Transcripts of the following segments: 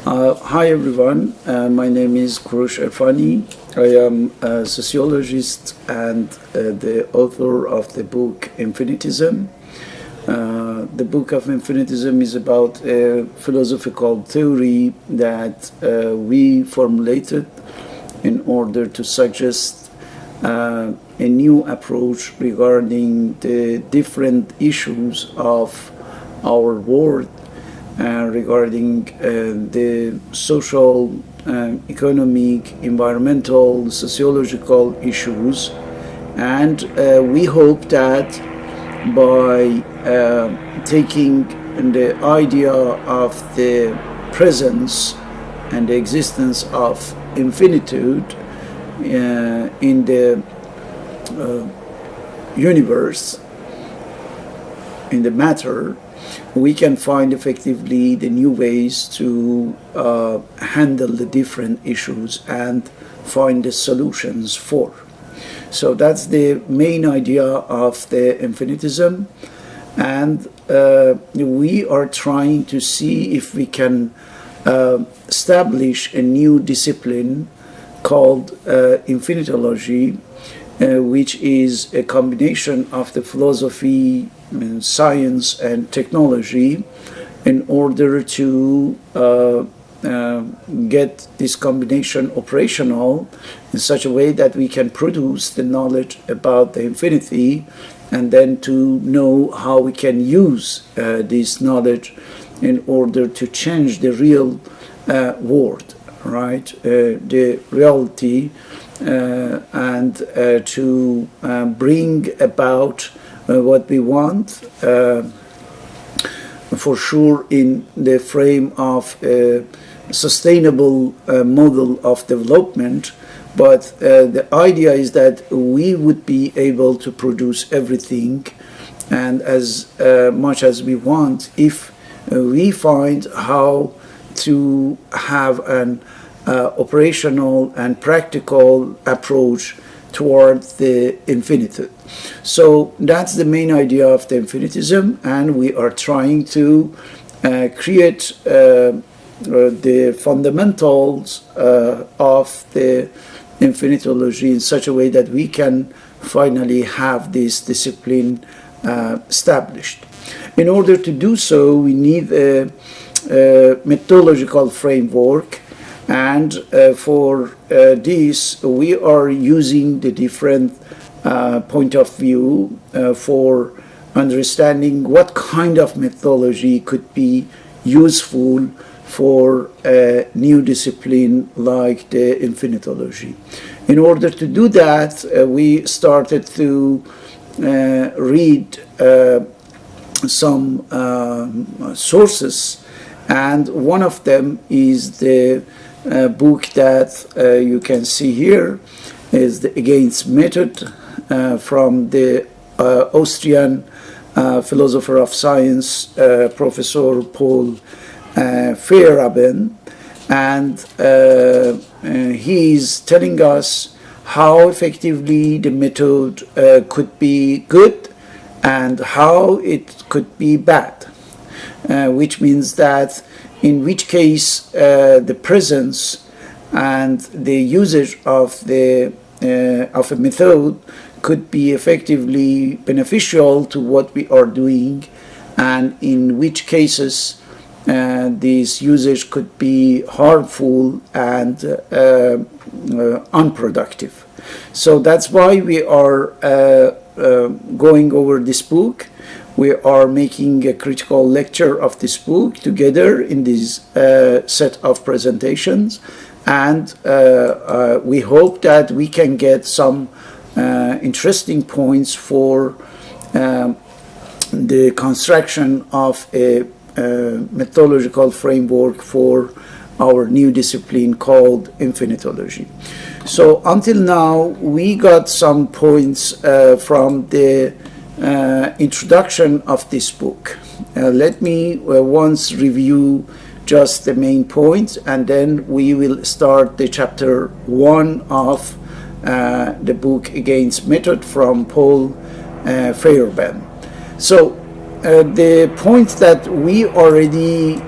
Hi everyone, my name is Korosh Erfani. I am a sociologist and the author of the book Infinitism. The book of Infinitism is about a philosophical theory that we formulated in order to suggest a new approach regarding the different issues of our world, regarding the social, economic, environmental, sociological issues. And we hope that by taking the idea of the presence and the existence of infinitude in the universe, in the matter, we can find effectively the new ways to handle the different issues and find the solutions for. So that's the main idea of the infinitism, and we are trying to see if we can establish a new discipline called Infinitylogy, which is a combination of the philosophy, science and technology, in order to get this combination operational in such a way that we can produce the knowledge about the infinity, and then to know how we can use this knowledge in order to change the real world, right? The reality, and to bring about what we want, for sure in the frame of a sustainable model of development. But the idea is that we would be able to produce everything and as much as we want if we find how to have an operational and practical approach towards the infinitude. So that's the main idea of the infinitism, and we are trying to create the fundamentals of the infinitylogy in such a way that we can finally have this discipline established. In order to do so, we need a methodological framework, and for this we are using the different point of view for understanding what kind of methodology could be useful for a new discipline like the infinitylogy. In order to do that, we started to read some sources, and one of them is the book that you can see here, is the Against Method from the Austrian philosopher of science, Professor Paul Feyerabend, and he is telling us how effectively the method could be good and how it could be bad, which means that in which case the presence and the usage of a method could be effectively beneficial to what we are doing, and in which cases this usage could be harmful and unproductive. So that's why we are going over this book. We are making a critical lecture of this book together in this set of presentations, and we hope that we can get some interesting points for the construction of a methodological framework for our new discipline called infinitylogy. So until now, we got some points from the introduction of this book. Let me once review just the main points, and then we will start the chapter 1 of the book Against Method from Paul Feyerabend. So the point that we already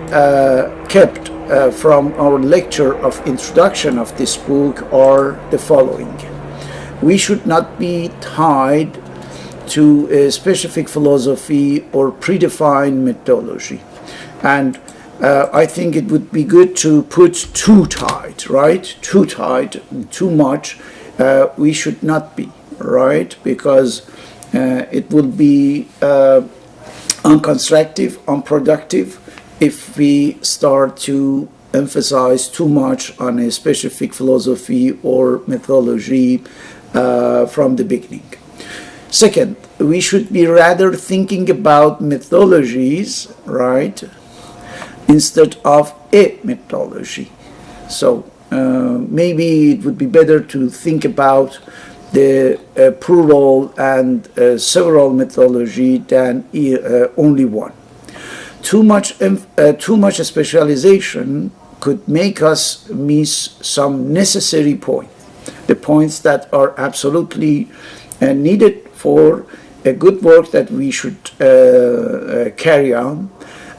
kept from our lecture of introduction of this book are the following. We should not be tied to a specific philosophy or predefined methodology. And I think it would be good to put too tight, right? Too tight, too much. We should not be, right? Because it will be unconstructive, unproductive if we start to emphasize too much on a specific philosophy or methodology from the beginning. Second, we should be rather thinking about methodologies, right, instead of a methodology. So maybe it would be better to think about the plural and several methodology than only one. Too much specialization could make us miss some necessary points, the points that are absolutely needed for a good work that we should carry on,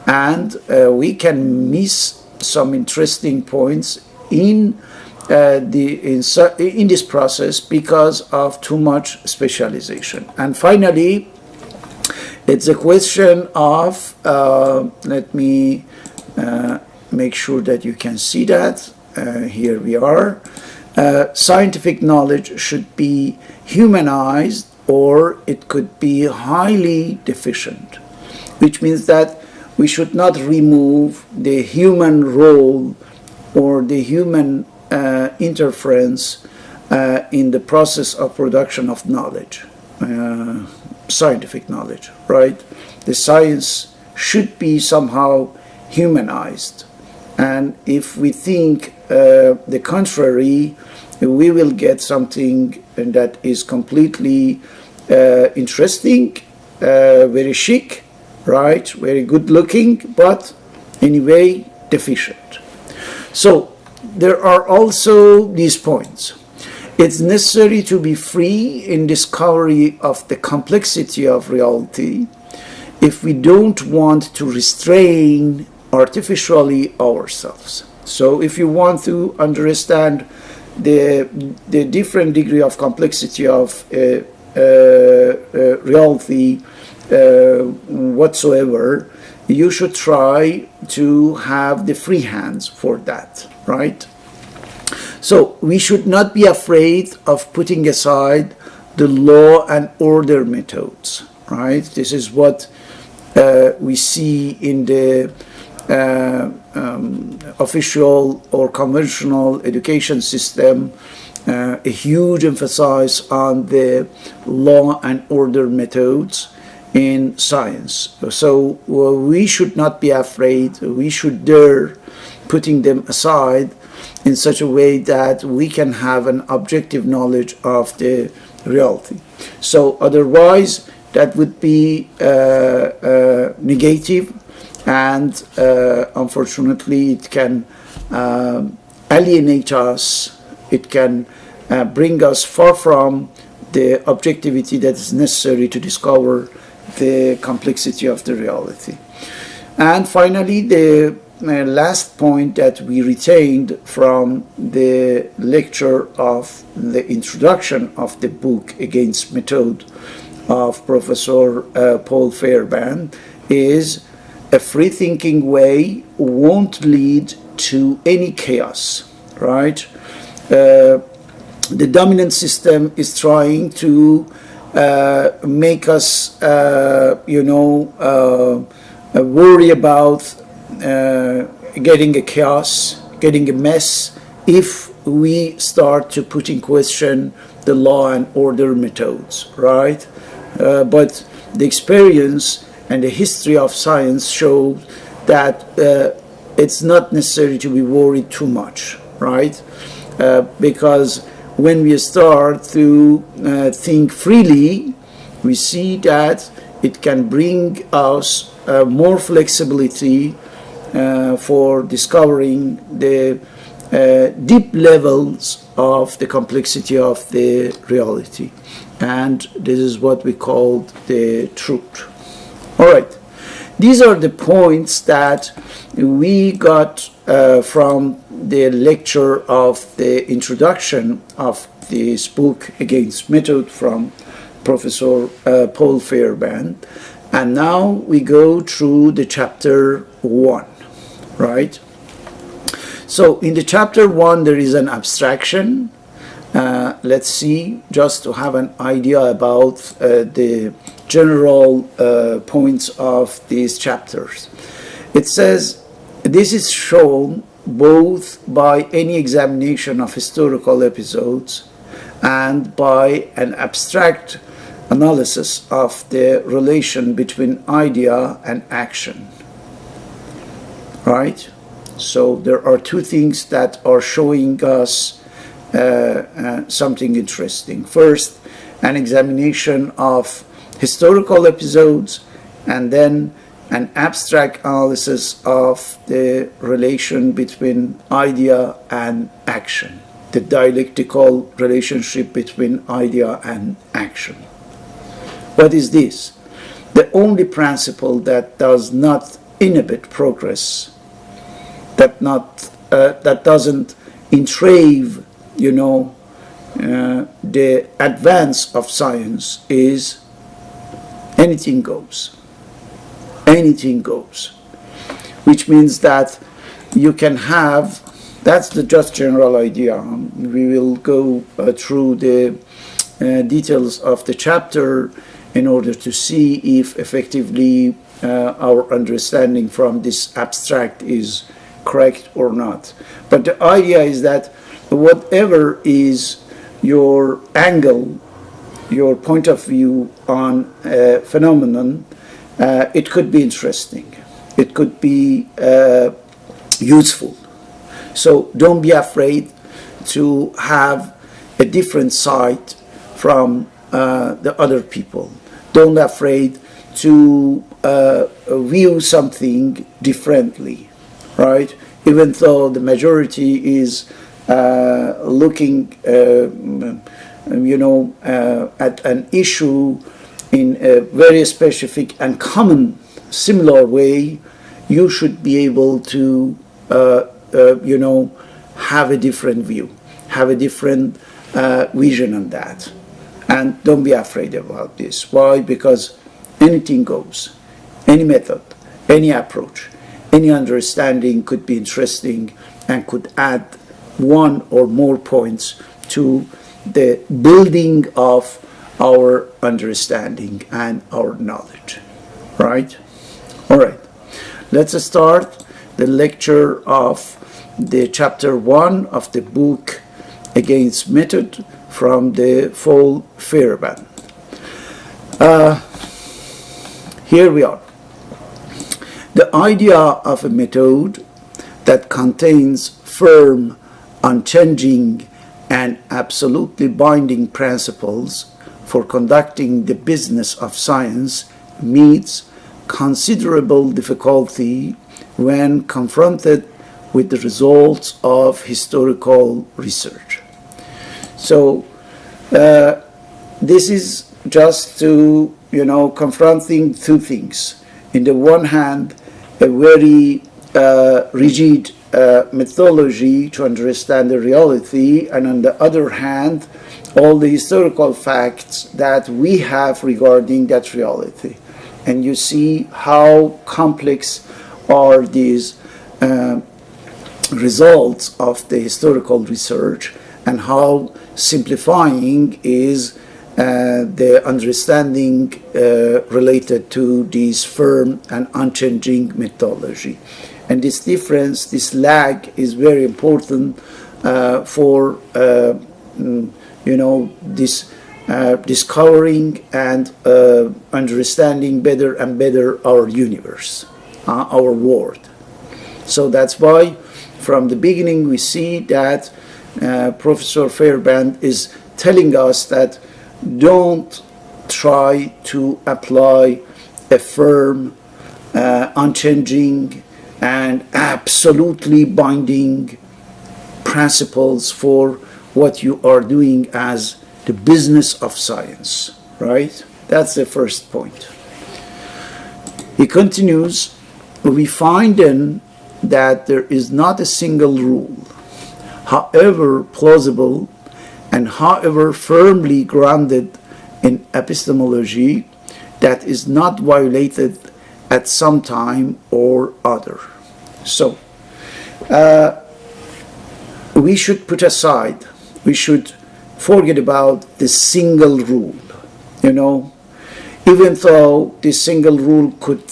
and we can miss some interesting points in this process because of too much specialization. And finally, it's a question of, let me make sure that you can see that. Here we are. Scientific knowledge should be humanized, or it could be highly deficient, which means that we should not remove the human role or the human interference in the process of production of knowledge, scientific knowledge, right? The science should be somehow humanized. And if we think the contrary, we will get something that is completely interesting, very chic, right? Very good looking, but anyway, deficient. So there are also these points. It's necessary to be free in discovery of the complexity of reality if we don't want to restrain artificially ourselves. So if you want to understand the different degree of complexity of reality whatsoever, you should try to have the free hands for that, right? So we should not be afraid of putting aside the law and order methods, right? This is what we see in the official or conventional education system, a huge emphasis on the law and order methods in science. So we should not be afraid. We should dare putting them aside in such a way that we can have an objective knowledge of the reality. So otherwise, that would be negative, and unfortunately it can alienate us. It can bring us far from the objectivity that is necessary to discover the complexity of the reality. And finally, the last point that we retained from the lecture of the introduction of the book Against Method of Professor Paul Feyerabend is a free-thinking way won't lead to any chaos, right? The dominant system is trying to make us, worry about getting a chaos, getting a mess, if we start to put in question the law and order methods, right? But the experience and the history of science show that it's not necessary to be worried too much, right? Because when we start to think freely, we see that it can bring us more flexibility for discovering the deep levels of the complexity of the reality. And this is what we call the truth. All right. these are the points that we got from the lecture of the introduction of this book Against Method from Professor Paul Feyerabend. And now we go through the chapter 1, right? So in the chapter 1 there is an abstraction. Let's see, just to have an idea about the general points of these chapters. It says, this is shown both by any examination of historical episodes and by an abstract analysis of the relation between idea and action, right? So there are two things that are showing us something interesting. First, an examination of historical episodes, and then an abstract analysis of the relation between idea and action, the dialectical relationship between idea and action. What is this? The only principle that does not inhibit progress, that doesn't entrave, the advance of science, is anything goes. Anything goes. Which means that you can have, that's the just general idea. We will go through the details of the chapter in order to see if effectively our understanding from this abstract is correct or not. But the idea is that whatever is your angle, your point of view on a phenomenon, it could be interesting. It could be useful. So don't be afraid to have a different side from the other people. Don't be afraid to view something differently, right? Even though the majority is looking, at an issue in a very specific and common, similar way, you should be able to, have a different view, have a different vision on that. And don't be afraid about this. Why? Because anything goes. Any method, any approach, any understanding could be interesting and could add one or more points to the building of our understanding and our knowledge. Right? All right. Let's start the lecture of the chapter 1 of the book Against Method from the Paul Feyerabend. Here we are. The idea of a method that contains firm, unchanging, and absolutely binding principles for conducting the business of science meets considerable difficulty when confronted with the results of historical research. So this is just to, confronting two things. In the one hand, a very rigid methodology to understand the reality, and on the other hand, all the historical facts that we have regarding that reality. And you see how complex are these results of the historical research, and how simplifying is the understanding related to this firm and unchanging methodology. And this difference, this lag, is very important for this discovering and understanding better and better our universe, our world. So that's why from the beginning we see that Professor Feyerabend is telling us that don't try to apply a firm, unchanging, and absolutely binding principles for what you are doing as the business of science, right? That's the first point. He continues, we find then that there is not a single rule, however plausible and however firmly grounded in epistemology, that is not violated at some time or other. So, we should put aside, we should forget about the single rule, even though this single rule could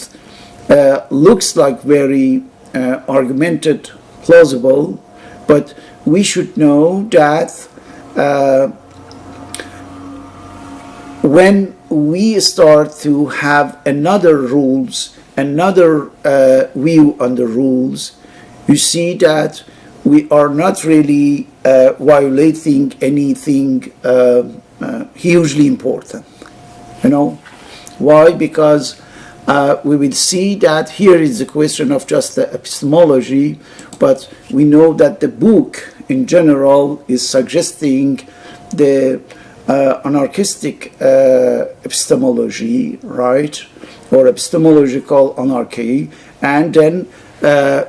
looks like very argumented, plausible, but we should know that when we start to have another view on the rules, you see that we are not really violating anything hugely important. Why? Because we will see that here is a question of just the epistemology, but we know that the book in general is suggesting the anarchistic epistemology, right? Or epistemological anarchy, and then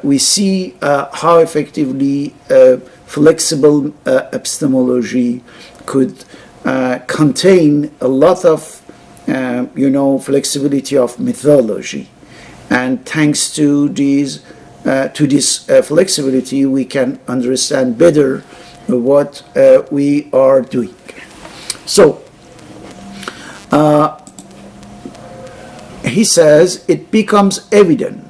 we see how effectively flexible epistemology could contain a lot of flexibility of methodology, and thanks to this flexibility, we can understand better what we are doing. So, he says it becomes evident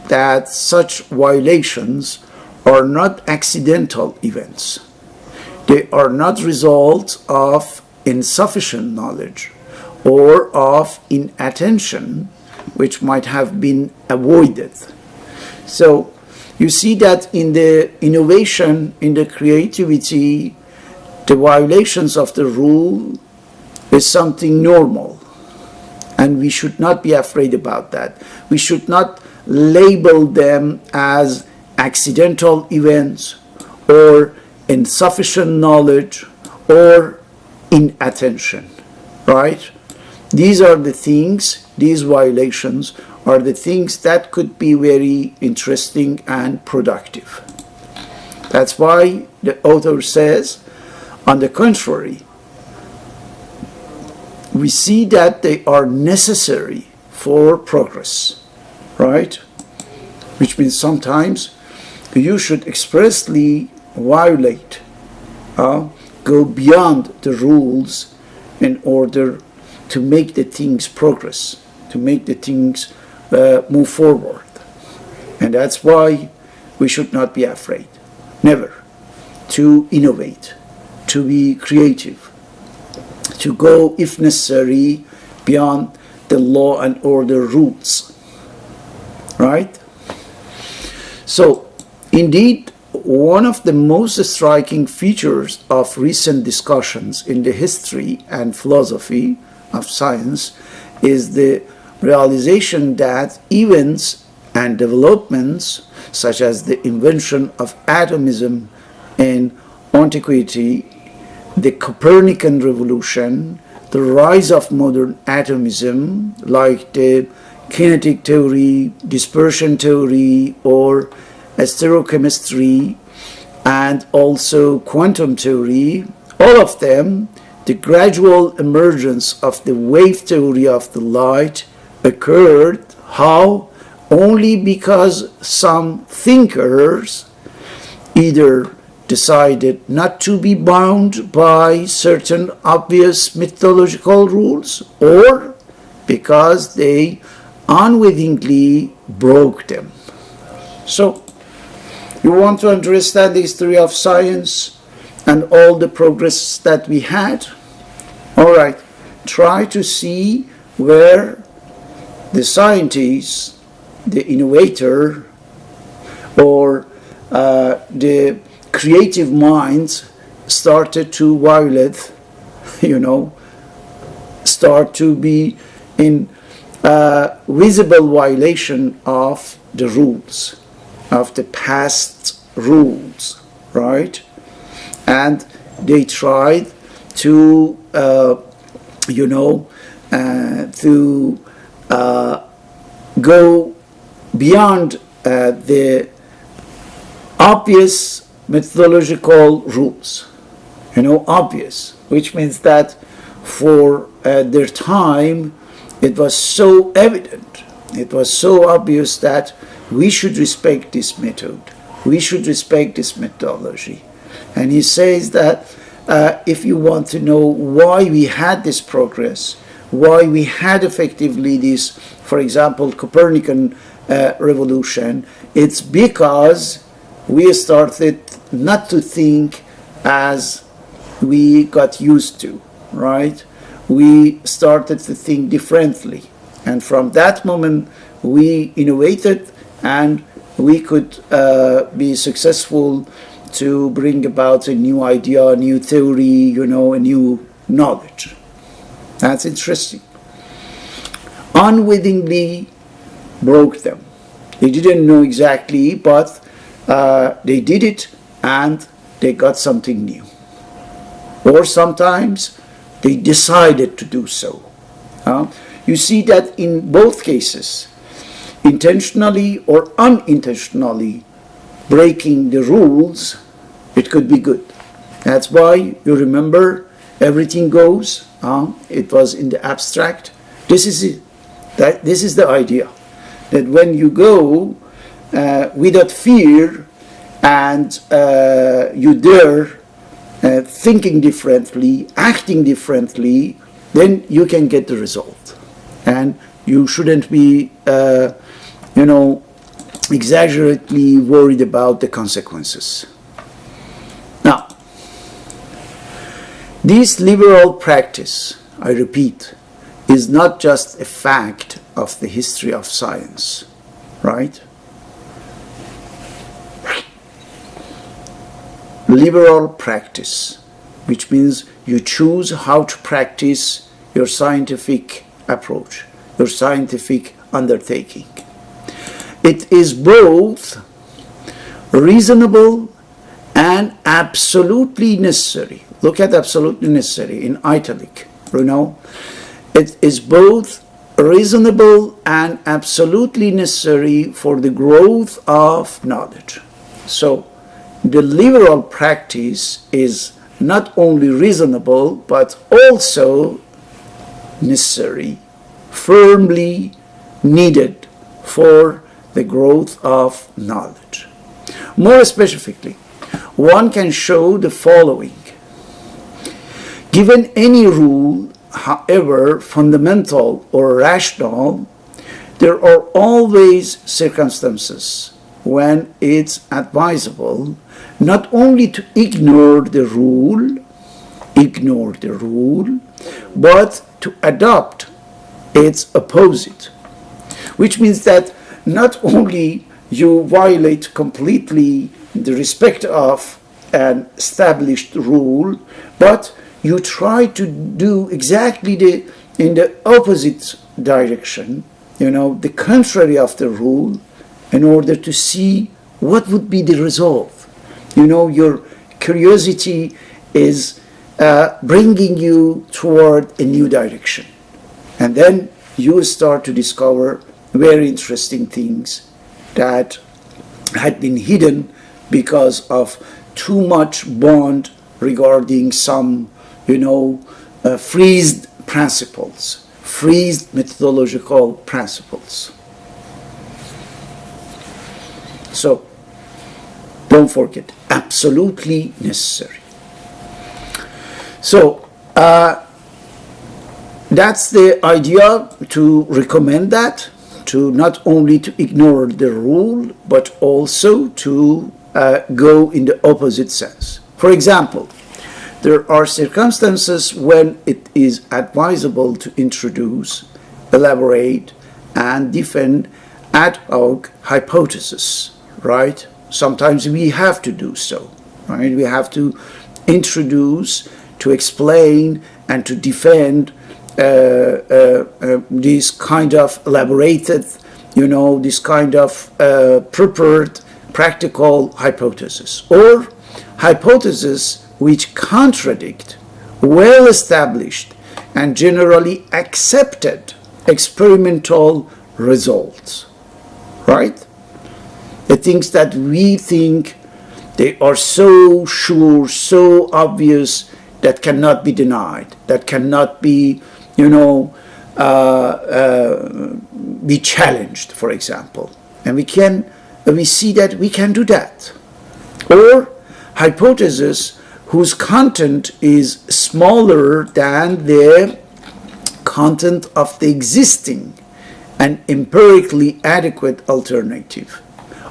that such violations are not accidental events. They are not results of insufficient knowledge or of inattention, which might have been avoided. So you see that in the innovation, in the creativity, the violations of the rule is something normal. And we should not be afraid about that. We should not label them as accidental events or insufficient knowledge or inattention, right? These are the things, these violations are the things that could be very interesting and productive. That's why the author says, on the contrary, we see that they are necessary for progress, right? Which means sometimes you should expressly violate, go beyond the rules in order to make the things progress, to make the things move forward. And that's why we should not be afraid, never, to innovate, to be creative, to go, if necessary, beyond the law and order rules, right? So, indeed, one of the most striking features of recent discussions in the history and philosophy of science is the realization that events and developments, such as the invention of atomism in antiquity, the Copernican revolution, the rise of modern atomism, like the kinetic theory, dispersion theory, or stereochemistry, and also quantum theory, all of them, the gradual emergence of the wave theory of the light occurred, how? Only because some thinkers either decided not to be bound by certain obvious mythological rules, or because they unwittingly broke them. So, you want to understand the history of science and all the progress that we had? All right, try to see where the scientist, the innovator, or the creative minds started to violate, start to be in visible violation of the rules, of the past rules, right? And they tried to, go beyond the obvious methodological rules. Obvious, which means that for their time, it was so evident, it was so obvious that we should respect this method, we should respect this methodology. And he says that if you want to know why we had this progress, why we had effectively this, for example, Copernican revolution, it's because we started not to think as we got used to, right? We started to think differently. And from that moment, we innovated and we could be successful to bring about a new idea, a new theory, a new knowledge. That's interesting. Unwittingly broke them. They didn't know exactly, but they did it and they got something new. Or sometimes they decided to do so. You see that in both cases, intentionally or unintentionally breaking the rules, it could be good. That's why you remember everything goes. It was in the abstract. This is it. This is the idea. That when you go without fear and you dare thinking differently, acting differently, then you can get the result. And you shouldn't be, exaggeratedly worried about the consequences. Now, this liberal practice, I repeat, is not just a fact of the history of science, right? Liberal practice, which means you choose how to practice your scientific approach, your scientific undertaking. It is both reasonable and absolutely necessary. Look at absolutely necessary in italic, It is both reasonable and absolutely necessary for the growth of knowledge. So, the liberal practice is not only reasonable, but also necessary, firmly needed for the growth of knowledge. More specifically, one can show the following. Given any rule, however fundamental or rational, there are always circumstances when it's advisable not only to ignore the rule, but to adopt its opposite. Which means that not only you violate completely the respect of an established rule, but you try to do exactly in the opposite direction, the contrary of the rule, in order to see what would be the result. Your curiosity is bringing you toward a new direction. And then you start to discover very interesting things that had been hidden because of too much bond regarding some, freezed principles, freezed methodological principles. So, don't forget, absolutely necessary. So, that's the idea, to recommend that, to not only to ignore the rule, but also to go in the opposite sense. For example, there are circumstances when it is advisable to introduce, elaborate, and defend ad hoc hypotheses, right? Sometimes we have to do so, right? We have to introduce, to explain, and to defend this kind of elaborated, this kind of prepared practical hypothesis, or hypotheses which contradict well-established and generally accepted experimental results, right? The things that we think they are so sure, so obvious, that cannot be denied, that cannot be, be challenged, for example. And we see that we can do that. Or hypothesis whose content is smaller than the content of the existing and empirically adequate alternative,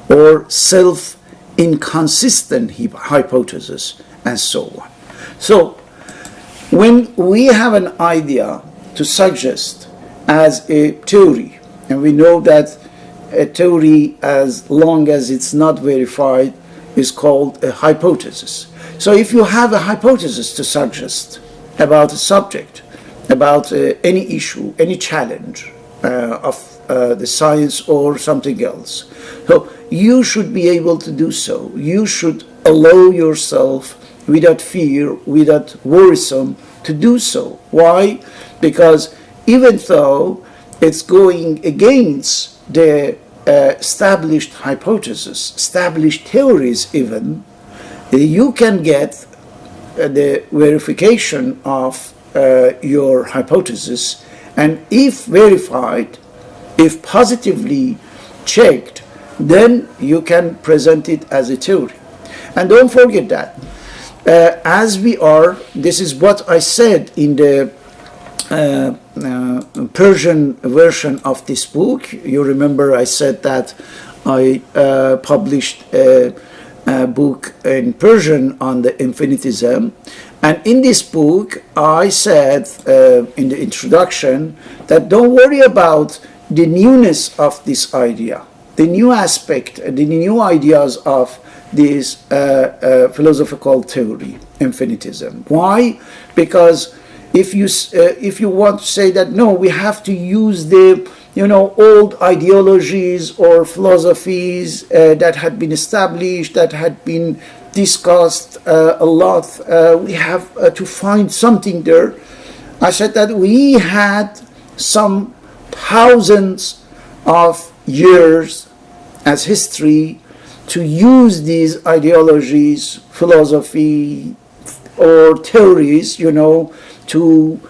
or self-inconsistent hypothesis, and so on. So, when we have an idea to suggest as a theory, and we know that a theory, as long as it's not verified, is called a hypothesis. So if you have a hypothesis to suggest about a subject, about any issue, any challenge of the science or something else, so you should be able to do so. You should allow yourself, without fear, without worrisome, to do so. Why? Because even though it's going against the established hypothesis, established theories even, you can get the verification of your hypothesis, and if verified, if positively checked, then you can present it as a theory. And don't forget that as we are, this is what I said in the Persian version of this book. You remember I said that I published a book in Persian on the infinitism, and in this book I said in the introduction that don't worry about the newness of this idea, the new aspect, the new ideas of this philosophical theory, infinitism. Why? Because if you want to say that no, we have to use the old ideologies or philosophies that had been established, that had been discussed a lot, we have to find something there. I said that we had some thousands of years as history to use these ideologies, philosophy, or theories, to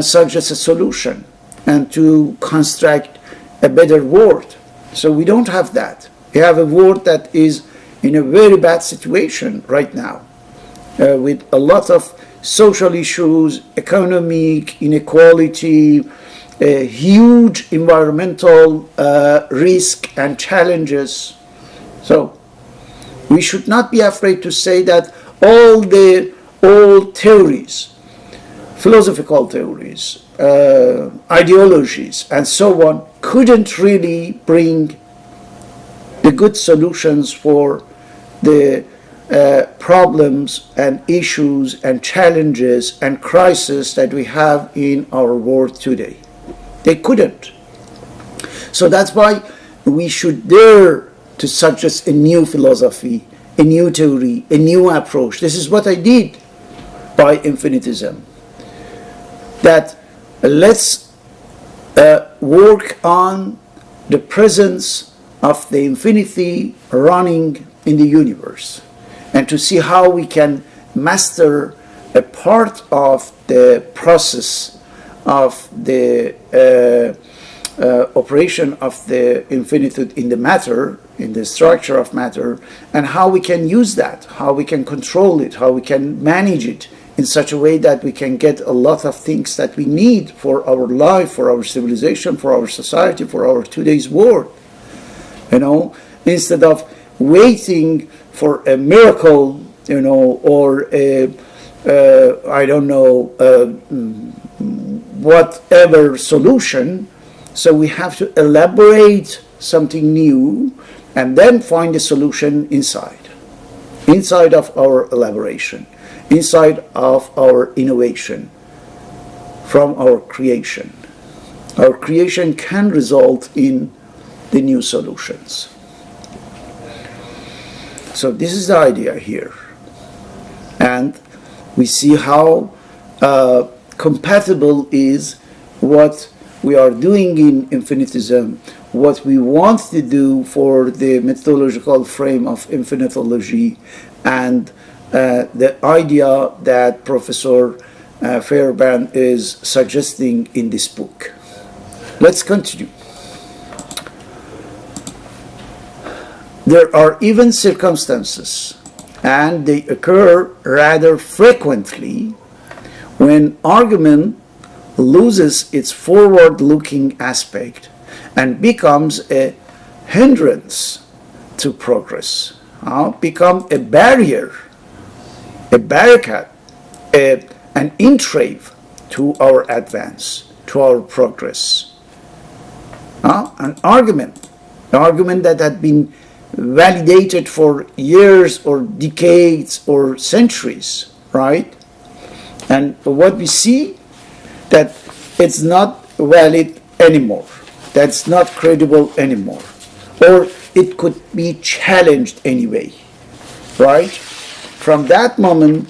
suggest a solution and to construct a better world. So we don't have that. We have a world that is in a very bad situation right now, with a lot of social issues, economic inequality, huge environmental risk and challenges. So we should not be afraid to say that all the old theories, philosophical theories, ideologies, and so on, couldn't really bring the good solutions for the problems and issues and challenges and crises that we have in our world today. They couldn't. So that's why we should dare to suggest a new philosophy, a new theory, a new approach. This is what I did by infinitism. That let's work on the presence of the infinity running in the universe, and to see how we can master a part of the process of the operation of the infinitude in the matter, in the structure of matter, and how we can use that, how we can control it, how we can manage it in such a way that we can get a lot of things that we need for our life, for our civilization, for our society, for our today's world. Instead of waiting for a miracle, or a, whatever solution. So we have to elaborate something new and then find a solution inside of our elaboration, inside of our innovation, from our creation. Our creation can result in the new solutions. So this is the idea here. And we see how compatible is what we are doing in infinitism, what we want to do for the methodological frame of infinitology, and the idea that Professor Feyerabend is suggesting in this book. Let's continue. There are even circumstances, and they occur rather frequently, when argument loses its forward-looking aspect and becomes a hindrance to progress, become a barrier, a barricade, an entrave to our advance, to our progress. An argument that had been validated for years or decades or centuries, right? And what we see, that it's not valid anymore, that's not credible anymore, or it could be challenged anyway, right? From that moment,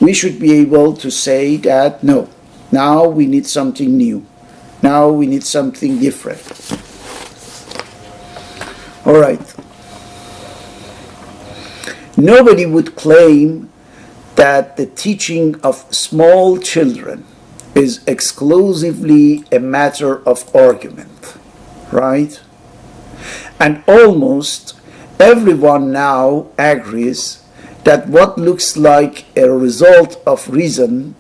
we should be able to say that no, now we need something new, now we need something different. All right. Nobody would claim that the teaching of small children is exclusively a matter of argument, right? And almost everyone now agrees that what looks like a result of reason,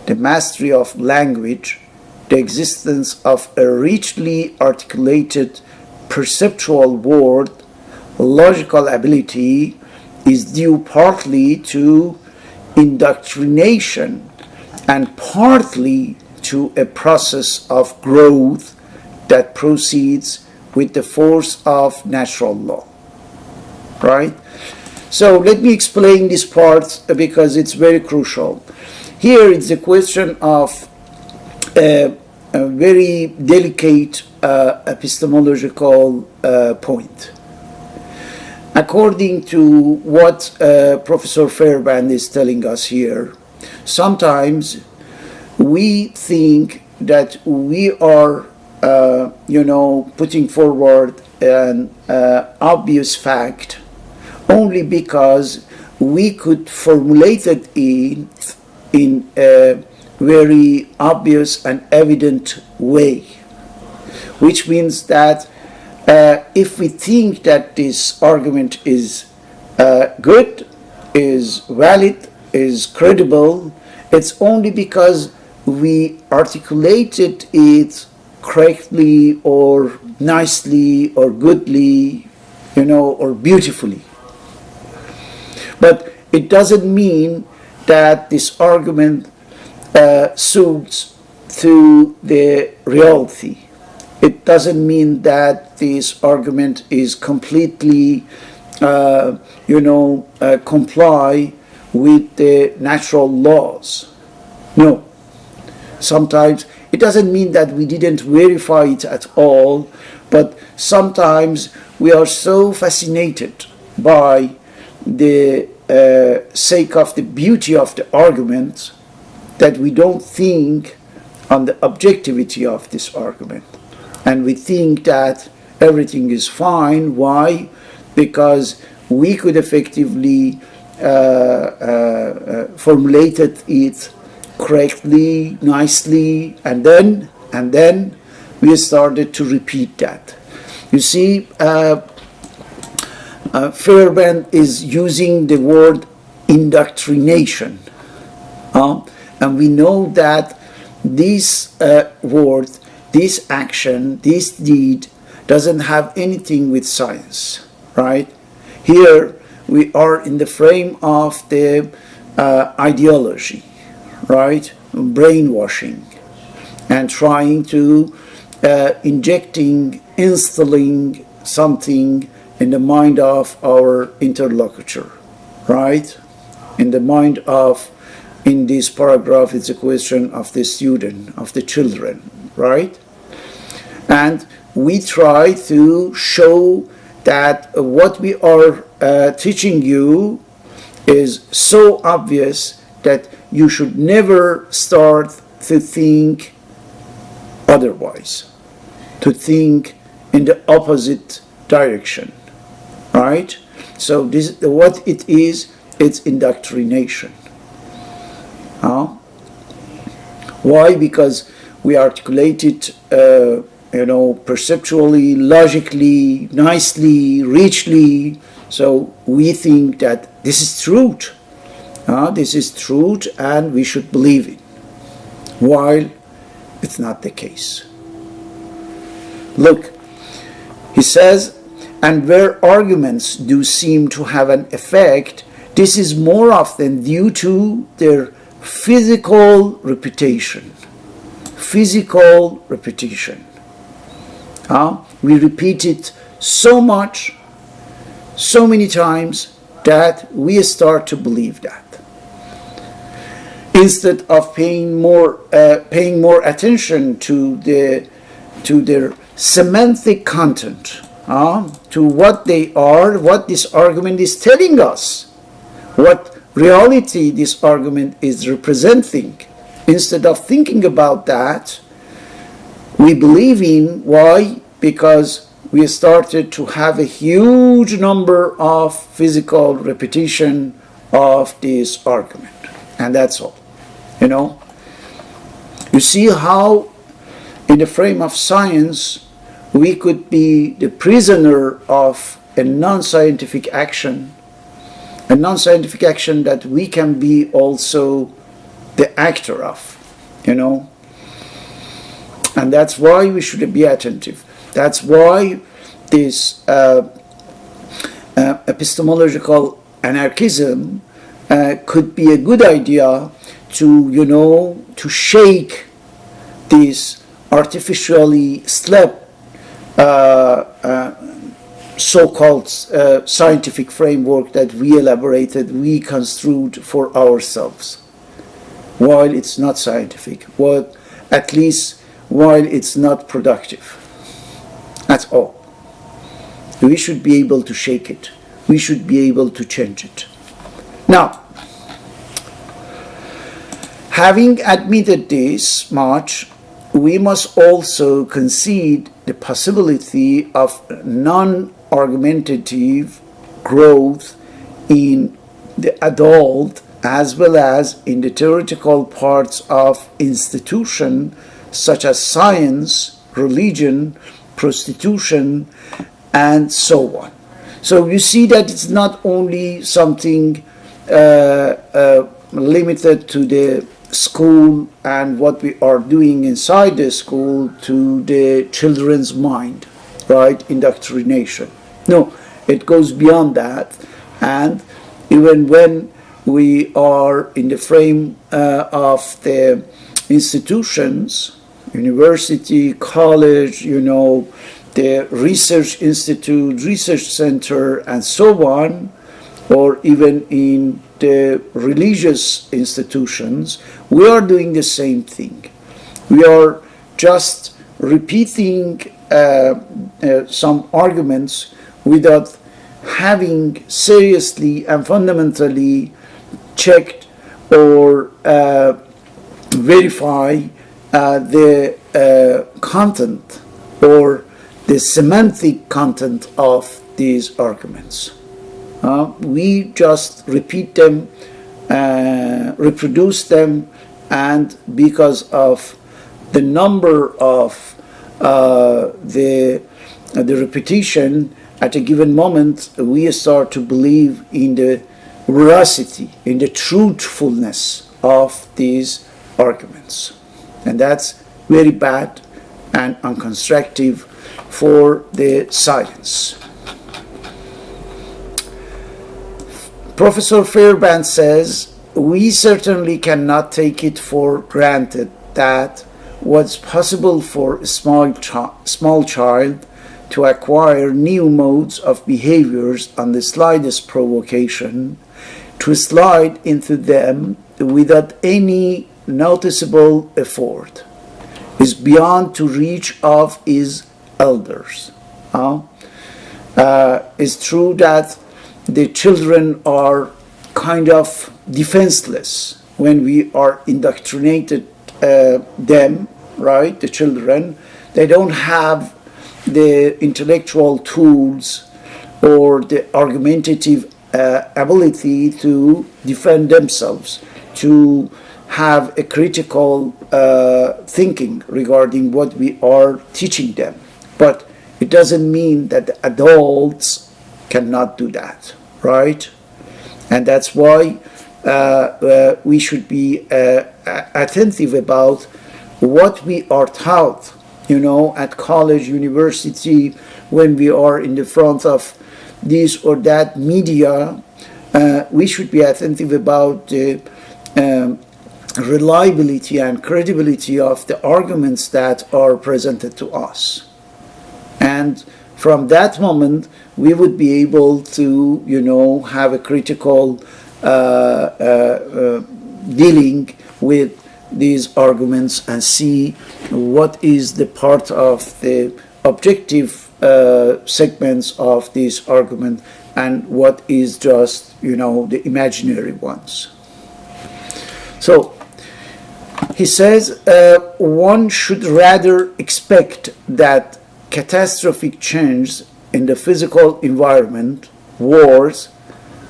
the mastery of language, the existence of a richly articulated perceptual world, logical ability, is due partly to indoctrination and partly to a process of growth that proceeds with the force of natural law, right? So let me explain this part because it's very crucial. Here it's a question of a very delicate epistemological point. According to what Professor Feyerabend is telling us here, sometimes we think that we are, putting forward an obvious fact only because we could formulate it in a very obvious and evident way, which means that if we think that this argument is good, is valid, is credible, it's only because we articulated it correctly or nicely or goodly, or beautifully. But it doesn't mean that this argument suits to the reality. It doesn't mean that this argument is completely, comply with the natural laws. No. Sometimes it doesn't mean that we didn't verify it at all, but sometimes we are so fascinated by the sake of the beauty of the argument that we don't think on the objectivity of this argument. And we think that everything is fine. Why? Because we could effectively formulated it correctly, nicely, and then we started to repeat that. You see, Feyerabend is using the word indoctrination, and we know that this word, this action, this deed doesn't have anything with science, right? Here we are in the frame of the ideology, right? Brainwashing and trying to instilling something in the mind of our interlocutor, right? In the mind of, in this paragraph, it's a question of the student, of the children, right? And we try to show that what we are teaching you is so obvious that you should never start to think otherwise. to think in the opposite direction, right? So this, what it is, it's indoctrination. Why? Because we articulate it, perceptually, logically, nicely, richly. So we think that this is truth. This is truth, and we should believe it. While it's not the case. Look, he says, and where arguments do seem to have an effect, this is more often due to their physical repetition. Physical repetition. We repeat it so much, so many times, that we start to believe that. Instead of paying more attention to their semantic content, to what they are, what this argument is telling us, what reality this argument is representing. Instead of thinking about that, we believe in. Why? Because we started to have a huge number of physical repetition of this argument. And that's all. You see how in the frame of science we could be the prisoner of a non-scientific action, that we can be also the actor of, And that's why we should be attentive. That's why this epistemological anarchism could be a good idea to shake this artificially slept so-called scientific framework that we elaborated, we construed for ourselves, while it's not scientific, at least while it's not productive. That's all. We should be able to shake it. We should be able to change it. Now, having admitted this much, we must also concede the possibility of non-argumentative growth in the adult as well as in the theoretical parts of institutions such as science, religion, prostitution, and so on. So you see that it's not only something limited to the school and what we are doing inside the school to the children's mind, right? Indoctrination. No, it goes beyond that. And even when we are in the frame of the institutions, university, college, the research institute, research center, and so on, or even in the religious institutions, we are doing the same thing. We are just repeating some arguments without having seriously and fundamentally checked or verify the content or the semantic content of these arguments. We just repeat them, reproduce them, and because of the number of the repetition at a given moment, we start to believe in the veracity, in the truthfulness of these arguments. And that's very bad and unconstructive for the science. Professor Feyerabend says, we certainly cannot take it for granted that what's possible for a small child to acquire new modes of behaviors on the slightest provocation, to slide into them without any noticeable effort, is beyond the reach of his elders. It's true that the children are kind of defenseless when we are indoctrinated them, right? The children, they don't have the intellectual tools or the argumentative ability to defend themselves, to have a critical thinking regarding what we are teaching them. But it doesn't mean that the adults cannot do that, right? And that's why we should be attentive about what we are taught, at college, university, when we are in the front of this or that media. We should be attentive about the reliability and credibility of the arguments that are presented to us. And from that moment, we would be able to, have a critical dealing with these arguments and see what is the part of the objective segments of this argument and what is just, the imaginary ones. So he says one should rather expect that catastrophic change in the physical environment, wars,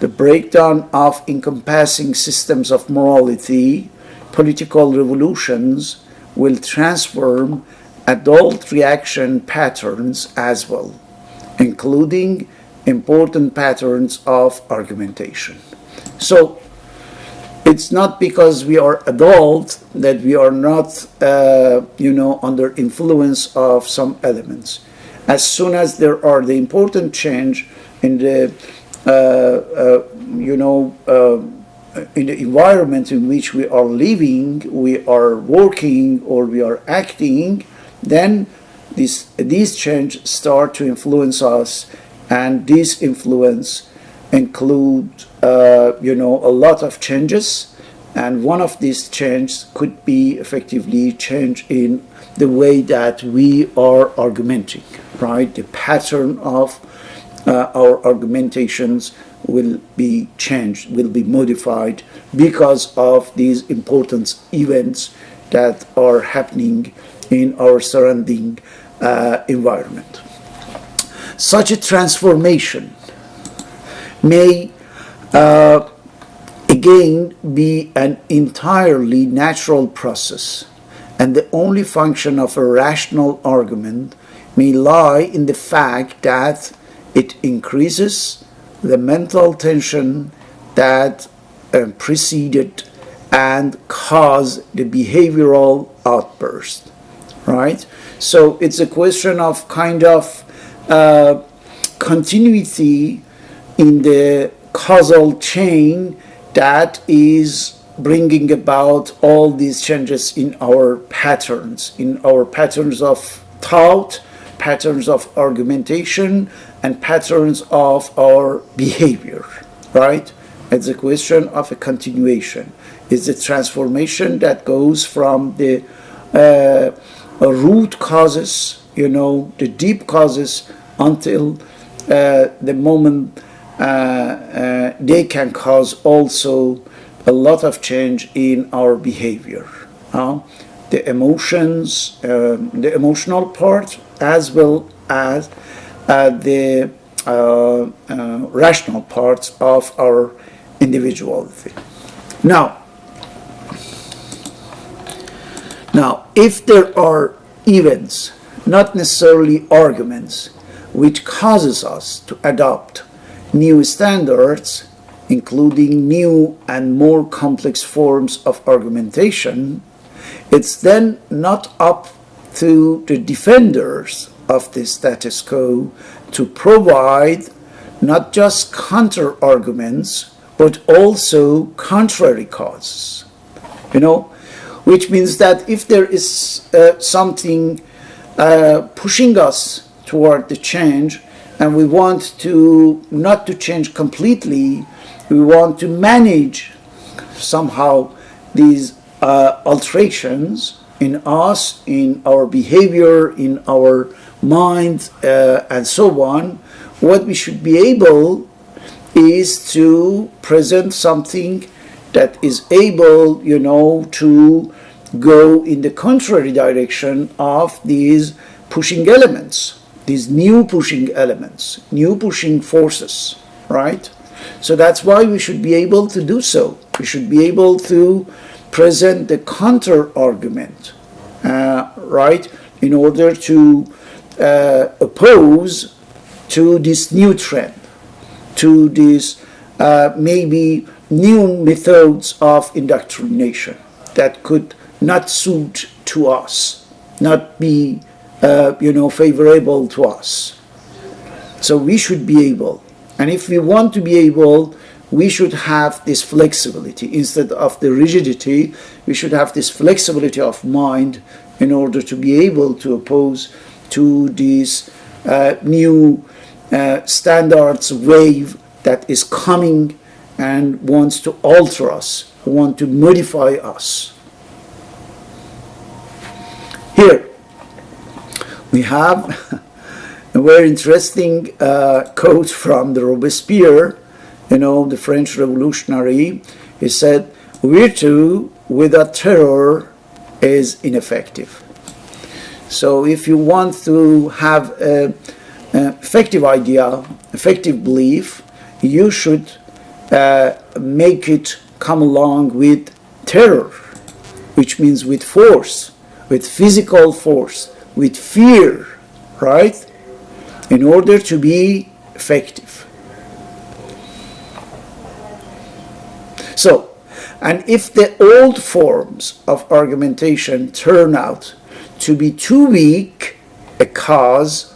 the breakdown of encompassing systems of morality, political revolutions will transform adult reaction patterns as well, including important patterns of argumentation. So it's not because we are adult that we are not, under influence of some elements. As soon as there are the important change in the, in the environment in which we are living, we are working, or we are acting, then these changes start to influence us, and this influence include, a lot of changes, and one of these changes could be effectively change in the way that we are argumenting, right? The pattern of our argumentations will be changed, will be modified because of these important events that are happening in our surrounding environment. Such a transformation may again be an entirely natural process, and the only function of a rational argument may lie in the fact that it increases the mental tension that preceded and caused the behavioral outburst, right? So it's a question of kind of continuity in the causal chain that is bringing about all these changes in our patterns of thought, patterns of argumentation, and patterns of our behavior, right? It's a question of a continuation. It's a transformation that goes from the root causes, the deep causes, until the moment they can cause also a lot of change in our behavior. The emotions, the emotional part, as well as the rational parts of our individuality. Now, if there are events, not necessarily arguments, which causes us to adopt new standards, including new and more complex forms of argumentation, it's then not up to the defenders of the status quo to provide not just counter-arguments, but also contrary causes. Which means that if there is something pushing us toward the change, and we want to not to change completely, we want to manage somehow these alterations in us, in our behavior, in our mind, and so on, what we should be able is to present something that is able, to go in the contrary direction of these pushing elements. these new pushing elements, new pushing forces, right? So that's why we should be able to do so. We should be able to present the counter-argument, right, in order to oppose to this new trend, to these maybe new methods of indoctrination that could not suit to us, not be favorable to us. So we should be able, and if we want to be able, we should have this flexibility. Instead of the rigidity, we should have this flexibility of mind in order to be able to oppose to this new standards wave that is coming and wants to alter us, want to modify us. Here we have a very interesting quote from the Robespierre, the French revolutionary. He said, "Virtue without terror is ineffective." So if you want to have an effective idea, effective belief, you should make it come along with terror, which means with force, with physical force, with fear, right? In order to be effective. So, and if the old forms of argumentation turn out to be too weak a cause,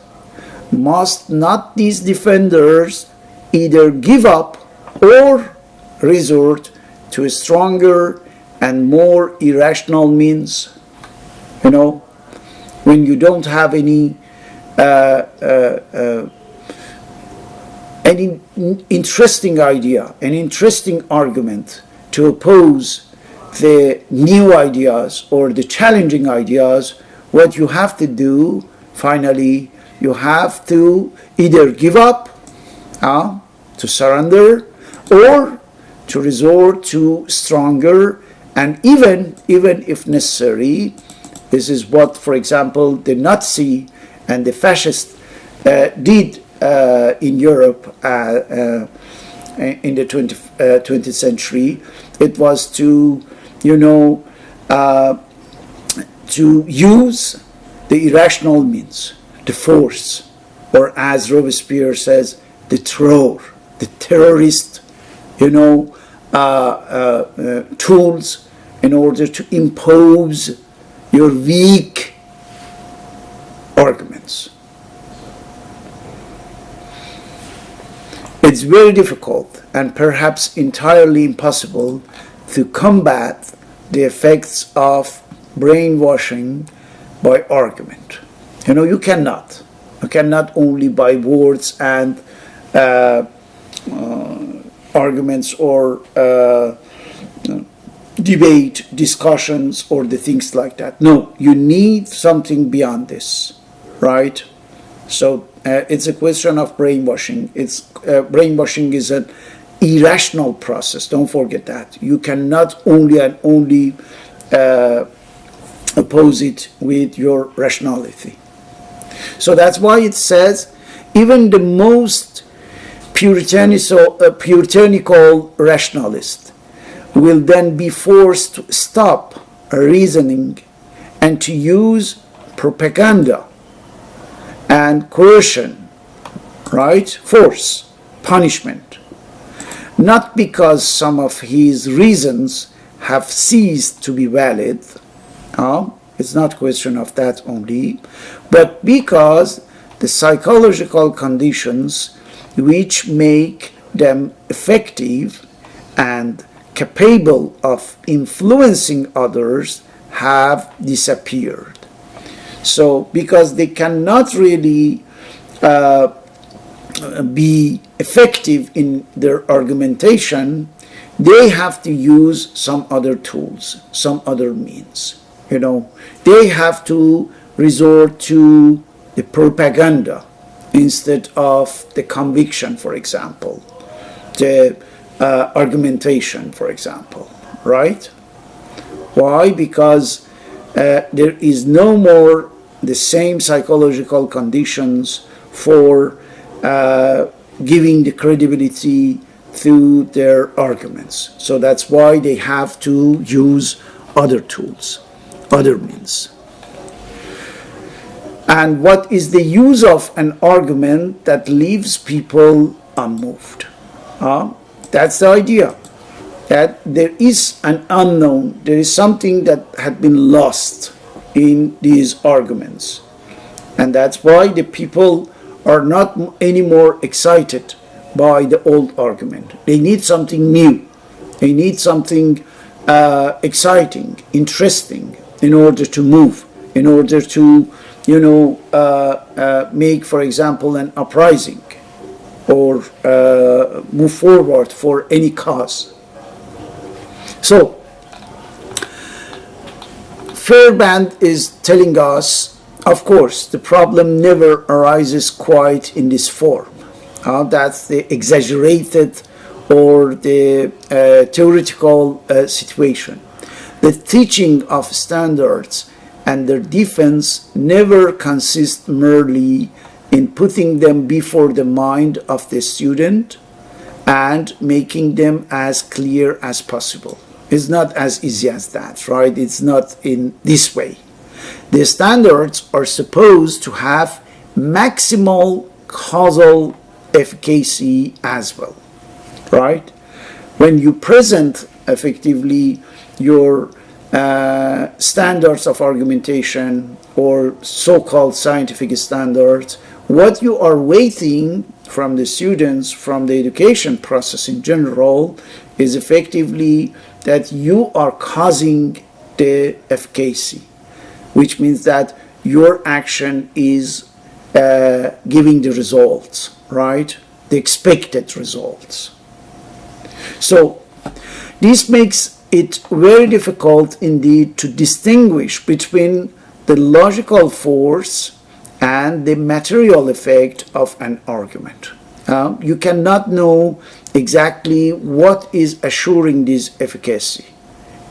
must not these defenders either give up or resort to a stronger and more irrational means? When you don't have any interesting idea, an interesting argument to oppose the new ideas or the challenging ideas, what you have to do, finally, you have to either give up, to surrender, or to resort to stronger, and even if necessary, this is what, for example, the Nazi and the fascists did in Europe in the 20th century. It was to use the irrational means, the force, or as Robespierre says, the terror, the terrorist, tools in order to impose your weak arguments. It's very difficult and perhaps entirely impossible to combat the effects of brainwashing by argument. You cannot only by words and arguments or debate, discussions, or the things like that. No, you need something beyond this, right? So it's a question of brainwashing. Brainwashing is an irrational process. Don't forget that. You cannot only oppose it with your rationality. So that's why it says even the most puritanical rationalist will then be forced to stop reasoning and to use propaganda and coercion, right? Force, punishment. Not because some of his reasons have ceased to be valid, it's not a question of that only, but because the psychological conditions which make them effective and capable of influencing others have disappeared. So, because they cannot really be effective in their argumentation, they have to use some other tools, some other means. They have to resort to the propaganda instead of the conviction, for example, the argumentation, for example, right? Why? Because there is no more the same psychological conditions for giving the credibility to their arguments. So that's why they have to use other tools, other means. And what is the use of an argument that leaves people unmoved? That's the idea, that there is an unknown, there is something that had been lost in these arguments. And that's why the people are not anymore excited by the old argument. They need something new. They need something exciting, interesting, in order to move, in order to, make, for example, an uprising or move forward for any cause. So, Feyerabend is telling us, of course, the problem never arises quite in this form. That's the exaggerated or the theoretical situation. The teaching of standards and their defense never consist merely in putting them before the mind of the student and making them as clear as possible. It's not as easy as that, right? It's not in this way. The standards are supposed to have maximal causal efficacy as well, right? When you present effectively your standards of argumentation or so-called scientific standards, what you are waiting from the students, from the education process in general, is effectively that you are causing the efficacy, which means that your action is giving the results, right? The expected results. So this makes it very difficult indeed to distinguish between the logical force and the material effect of an argument. You cannot know exactly what is assuring this efficacy.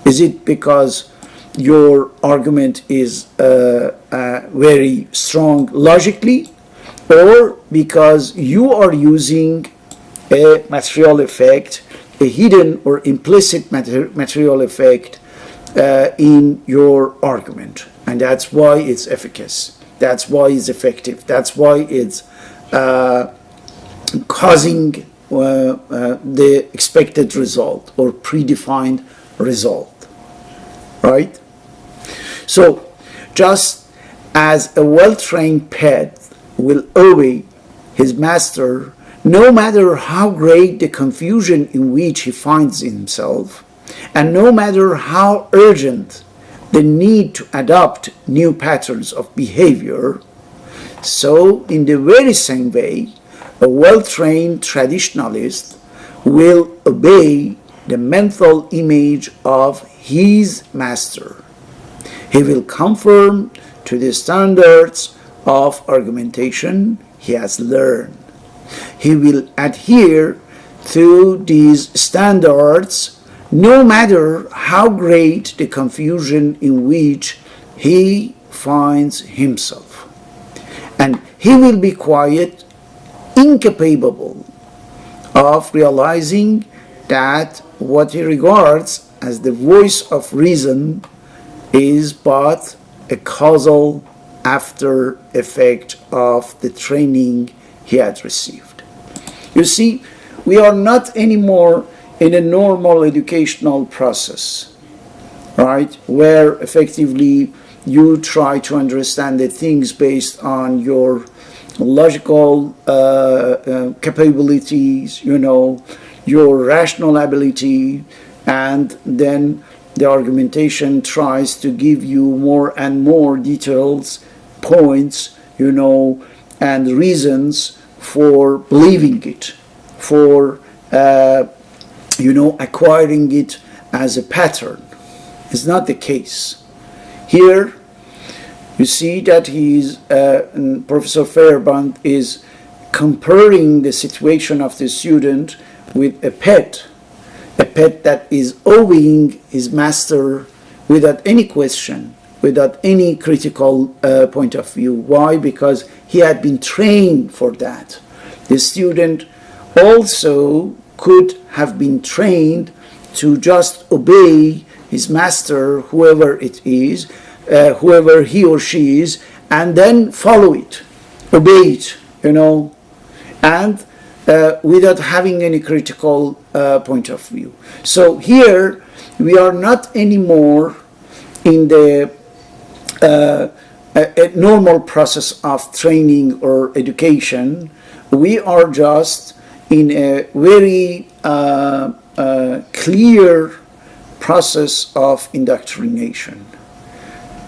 Is it because your argument is very strong logically, or because you are using a material effect, a hidden or implicit material effect in your argument? And that's why it's efficacious. That's why it's effective. That's why it's causing the expected result or predefined result, right? So, just as a well-trained pet will obey his master no matter how great the confusion in which he finds himself, and no matter how urgent the need to adopt new patterns of behavior, so in the very same way, a well-trained traditionalist will obey the mental image of his master. He will conform to the standards of argumentation he has learned. He will adhere to these standards no matter how great the confusion in which he finds himself. And he will be quite incapable of realizing that what he regards as the voice of reason is but a causal after effect of the training he had received. You see, we are not anymore in a normal educational process, right, where effectively you try to understand the things based on your logical capabilities, your rational ability, and then the argumentation tries to give you more and more details, points, and reasons for believing it, for acquiring it as a pattern. It's not the case. Here, you see that Professor Feyerabend is comparing the situation of the student with a pet that is obeying his master without any question, without any critical point of view. Why? Because he had been trained for that. The student also could have been trained to just obey his master, whoever it is, whoever he or she is, and then follow it, obey it, and without having any critical point of view. So here we are not anymore in the a normal process of training or education. We are just in a very clear process of indoctrination.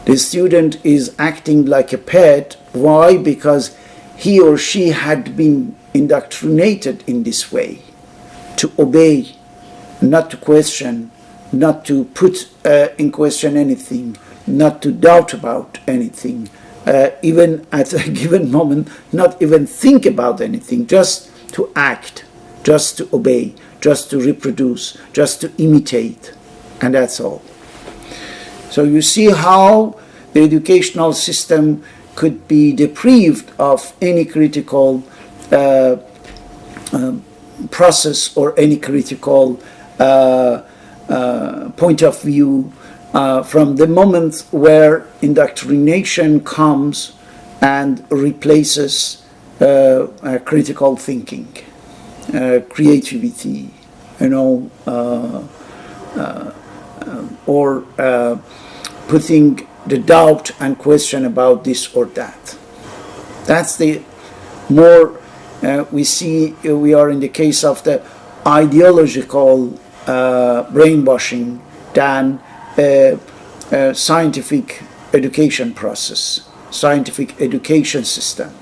The student is acting like a pet. Why? Because he or she had been indoctrinated in this way, to obey, not to question, not to put in question anything, not to doubt about anything, even at a given moment, not even think about anything, just to act, just to obey, just to reproduce, just to imitate, and that's all. So you see how the educational system could be deprived of any critical process or any critical point of view from the moment where indoctrination comes and replaces critical thinking, creativity, or putting the doubt and question about this or that. That's the more we see. We are in the case of the ideological brainwashing than a scientific education process, scientific education system.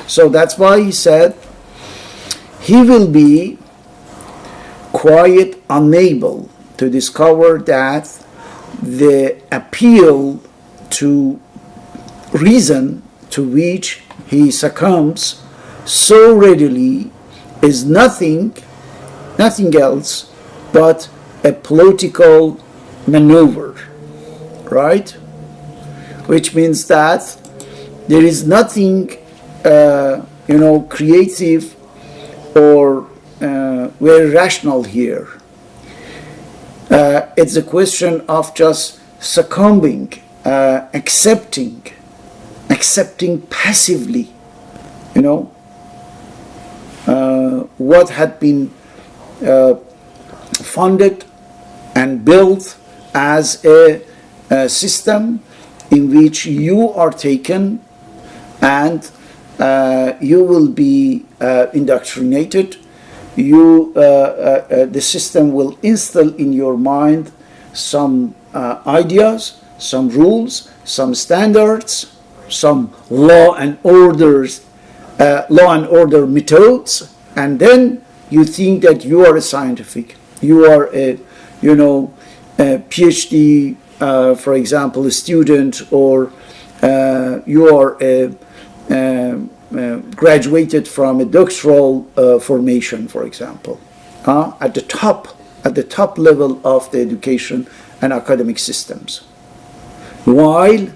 So that's why he said he will be quite unable to discover that the appeal to reason to which he succumbs so readily is nothing else but a political maneuver, right? Which means that there is nothing, creative or very rational here. It's a question of just succumbing, accepting passively, what had been funded and built as a system in which you are taken and you will be indoctrinated. The system will instill in your mind some ideas, some rules, some standards, some law and order methods, and then you think that you are a scientific. You are a PhD, for example, a student, or you are graduated from a doctoral formation, for example, at the top level of the education and academic systems. While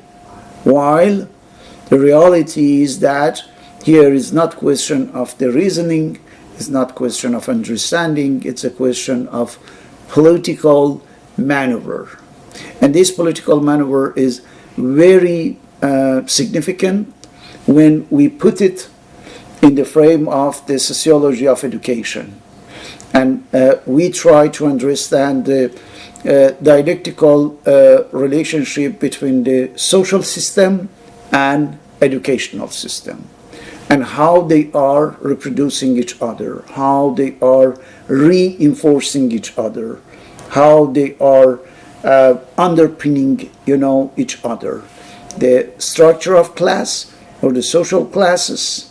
the reality is that here is not question of the reasoning, it's not question of understanding, it's a question of political maneuver. And this political maneuver is very significant when we put it in the frame of the sociology of education. And we try to understand the dialectical relationship between the social system and educational system, and how they are reproducing each other, how they are reinforcing each other, how they are underpinning, each other. The structure of class or the social classes,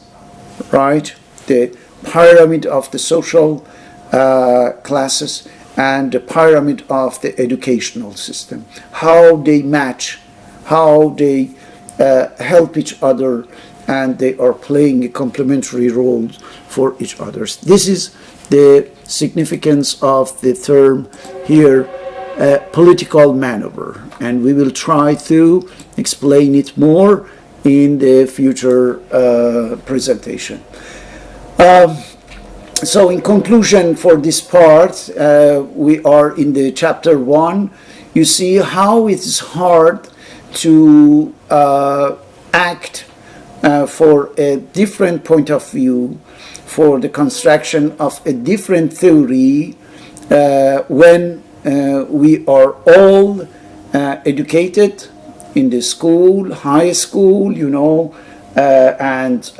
right? The pyramid of the social classes and the pyramid of the educational system. How they match, how they help each other, and they are playing a complementary role for each other. This is the significance of the term here, political maneuver, and we will try to explain it more in the future presentation. So in conclusion for this part, we are in the chapter 1. You see how it is hard to act for a different point of view, for the construction of a different theory when we are all educated in the school, high school, you know, and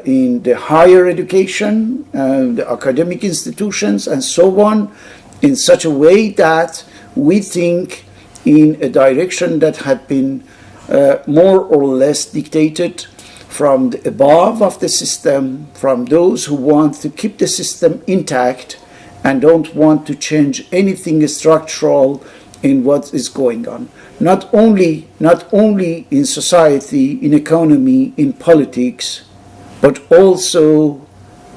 in the higher education, the academic institutions, and so on, in such a way that we think in a direction that had been more or less dictated from the above of the system, from those who want to keep the system intact and don't want to change anything structural in what is going on. Not only in society, in economy, in politics, but also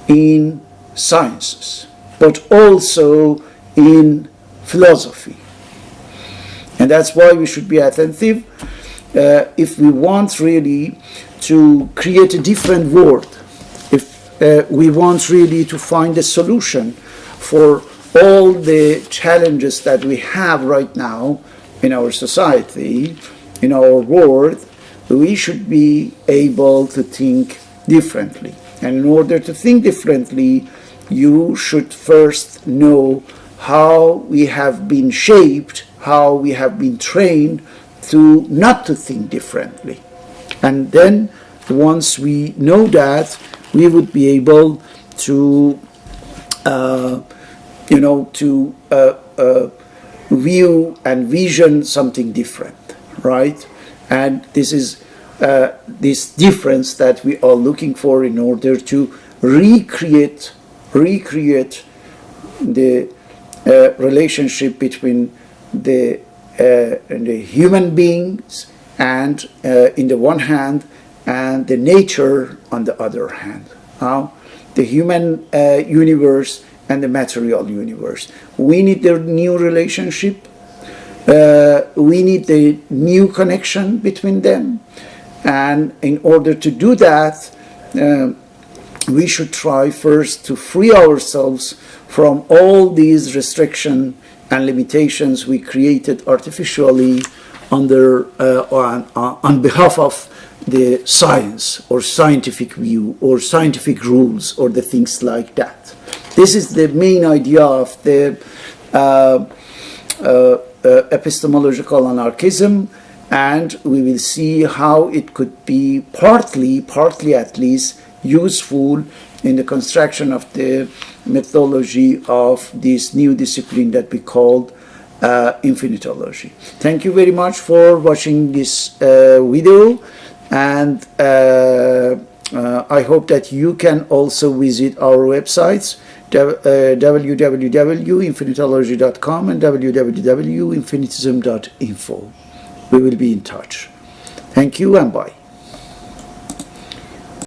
in sciences, but also in philosophy. And that's why we should be attentive if we want really to create a different world, if we want really to find a solution for all the challenges that we have right now in our society, in our world, we should be able to think differently. And in order to think differently, you should first know how we have been shaped, how we have been trained to not to think differently. And then once we know that, we would be able to view and vision something different, right? And this is this difference that we are looking for in order to recreate the relationship between the human beings and in the one hand, and the nature on the other hand. The human universe and the material universe. We need the new relationship. We need the new connection between them. And in order to do that, we should try first to free ourselves from all these restrictions and limitations we created artificially on behalf of the science or scientific view or scientific rules or the things like that. This is the main idea of the epistemological anarchism, and we will see how it could be partly at least, useful in the construction of the methodology of this new discipline that we called Infinitylogy. Thank you very much for watching this video, and I hope that you can also visit our websites, www.infinitylogy.com and www.infinitism.info. We will be in touch. Thank you and bye.